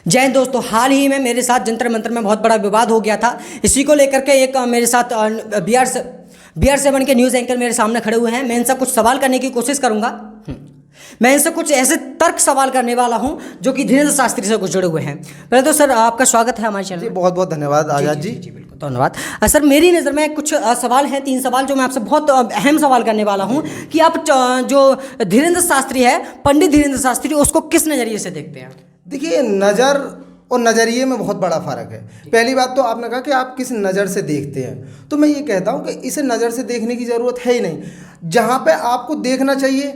जय हिंद दोस्तों, हाल ही में मेरे साथ जंतर मंतर में बहुत बड़ा विवाद हो गया था। इसी को लेकर के एक मेरे साथ BR7 के न्यूज़ एंकर मेरे सामने खड़े हुए हैं। मैं इनसे कुछ सवाल करने की कोशिश करूंगा। मैं इनसे कुछ ऐसे तर्क सवाल करने वाला हूं जो कि धीरेन्द्र शास्त्री से कुछ जुड़े हुए हैं। पहले तो सर आपका स्वागत है हमारे चैनल में। बहुत बहुत धन्यवाद आजाद जी। जी बिल्कुल धन्यवाद। सर मेरी नज़र में कुछ सवाल हैं, 3 सवाल जो मैं आपसे बहुत अहम सवाल करने वाला हूं कि आप जो धीरेन्द्र शास्त्री है, पंडित धीरेन्द्र शास्त्री, उसको किस नज़रिए से देखते हैं? देखिए, नज़र और नज़रिए में बहुत बड़ा फ़र्क है। पहली बात तो आपने कहा कि आप किस नज़र से देखते हैं, तो मैं ये कहता हूँ कि इसे नज़र से देखने की ज़रूरत है ही नहीं। जहाँ पे आपको देखना चाहिए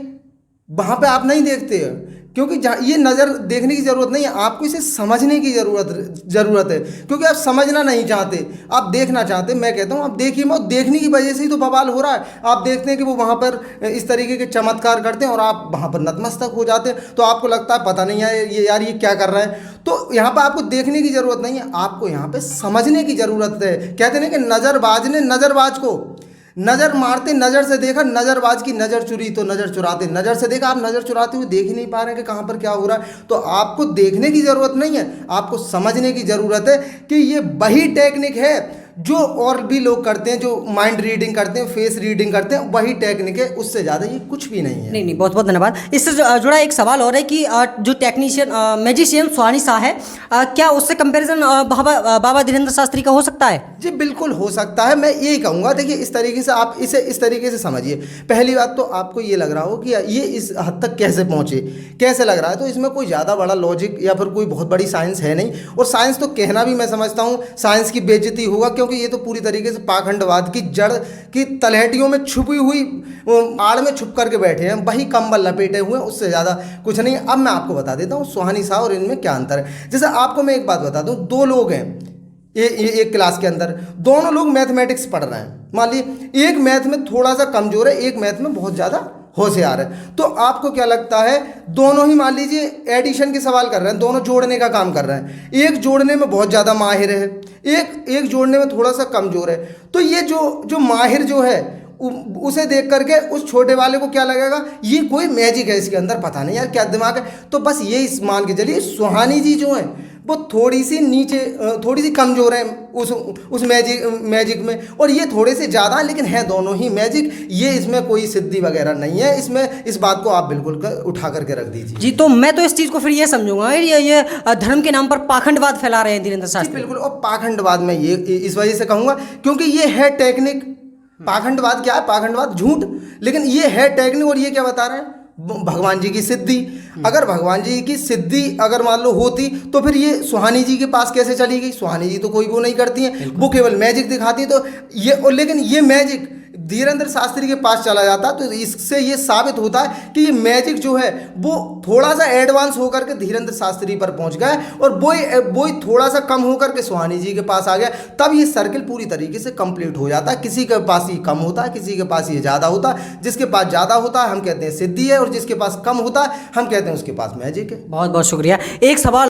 वहाँ पे आप नहीं देखते हैं, क्योंकि ये नज़र देखने की ज़रूरत नहीं है, आपको इसे समझने की ज़रूरत है। क्योंकि आप समझना नहीं चाहते, आप देखना चाहते। मैं कहता हूँ आप देखिए मत, देखने की वजह से ही तो बवाल हो रहा है। आप देखते हैं कि वो वहाँ पर इस तरीके के चमत्कार करते हैं और आप वहाँ पर नतमस्तक हो जाते हैं, तो आपको लगता है पता नहीं है ये यार ये क्या कर रहा है। तो यहाँ पर आपको देखने की ज़रूरत नहीं है, आपको यहाँ पर समझने की ज़रूरत है। कहते हैं कि नज़रबाज ने नज़रबाज को नज़र मारते नज़र से देखा, नज़रबाज की नज़र चुरी तो नज़र चुराते नज़र से देखा। आप नज़र चुराते हुए देख ही नहीं पा रहे हैं कि कहाँ पर क्या हो रहा है। तो आपको देखने की ज़रूरत नहीं है, आपको समझने की ज़रूरत है कि ये वही टेक्निक है जो और भी लोग करते हैं, जो माइंड रीडिंग करते हैं, फेस रीडिंग करते हैं, वही टेक्निक है, उससे ज़्यादा ये कुछ भी नहीं है। नहीं, बहुत बहुत धन्यवाद। इससे जुड़ा एक सवाल और है कि जो टेक्नीशियन मैजिशियन सुहानी शाह है, क्या उससे कंपैरिजन बाबा धीरेन्द्र शास्त्री का हो सकता है? जी बिल्कुल हो सकता है। मैं यही कहूँगा, देखिए इस तरीके से आप इसे इस तरीके से समझिए। पहली बात तो आपको ये लग रहा हो कि ये इस हद तक कैसे पहुँचे, कैसे लग रहा है, तो इसमें कोई ज़्यादा बड़ा लॉजिक या फिर कोई बहुत बड़ी साइंस है नहीं। और साइंस तो कहना भी मैं समझता हूँ साइंस की बेइज्जती होगा, क्योंकि ये तो पूरी तरीके से पाखंडवाद की जड़ की तलहटियों में छुपी हुई आड़ में छुप करके बैठे हैं, वही कंबल लपेटे हुए हैं, उससे ज़्यादा कुछ नहीं। अब मैं आपको बता देता हूँ सुहानी शाह और इनमें क्या अंतर है। जैसे आपको मैं एक बात बता दूँ, 2 लोग हैं एक क्लास के अंदर, दोनों लोग मैथमेटिक्स पढ़ रहे हैं। मान लीजिए एक मैथ में थोड़ा सा कमज़ोर है, एक मैथ में बहुत ज़्यादा होशियार है। तो आपको क्या लगता है, दोनों ही मान लीजिए एडिशन के सवाल कर रहे हैं, दोनों जोड़ने का काम कर रहे हैं। एक जोड़ने में बहुत ज़्यादा माहिर है, एक जोड़ने में थोड़ा सा कमज़ोर है। तो ये जो माहिर जो है उसे देख करके उस छोटे वाले को क्या लगेगा, ये कोई मैजिक है इसके अंदर, पता नहीं यार क्या दिमाग है। तो बस ये मान के चलिए सुहानी जी जो है वो थोड़ी सी नीचे, थोड़ी सी कमज़ोर है उस मैजिक में, और ये थोड़े से ज़्यादा हैं, लेकिन है दोनों ही मैजिक। ये इसमें कोई सिद्धि वगैरह नहीं है, इसमें इस बात को आप बिल्कुल उठा करके रख दीजिए। जी, तो मैं तो इस चीज़ को फिर ये समझूंगा ये धर्म के नाम पर पाखंडवाद फैला रहे हैं धीरेन्द्र शास्त्री। बिल्कुल, और पाखंडवाद में ये इस वजह से कहूँगा क्योंकि ये है टेक्निक। पाखंडवाद क्या है? पाखंडवाद झूठ, लेकिन ये है टेक्निक। और ये क्या बता रहे हैं, भगवान जी की सिद्धि। अगर भगवान जी की सिद्धि अगर मान लो होती तो फिर ये सुहानी जी के पास कैसे चली गई? सुहानी जी तो कोई वो नहीं करती हैं, वो केवल मैजिक दिखाती है। तो ये, लेकिन ये मैजिक धीरेन्द्र शास्त्री के पास चला जाता, तो इससे ये साबित होता है कि ये मैजिक जो है वो थोड़ा सा एडवांस होकर के धीरेन्द्र शास्त्री पर पहुंच गया है, और वो ही थोड़ा सा कम होकर के सुहानी जी के पास आ गया। तब ये सर्किल पूरी तरीके से कंप्लीट हो जाता है। किसी के पास ये कम होता है, किसी के पास ये ज़्यादा होता है। जिसके पास ज़्यादा होता है हम कहते हैं सिद्धि है, और जिसके पास कम होता है हम कहते हैं उसके पास मैजिक है। बहुत बहुत शुक्रिया। एक सवाल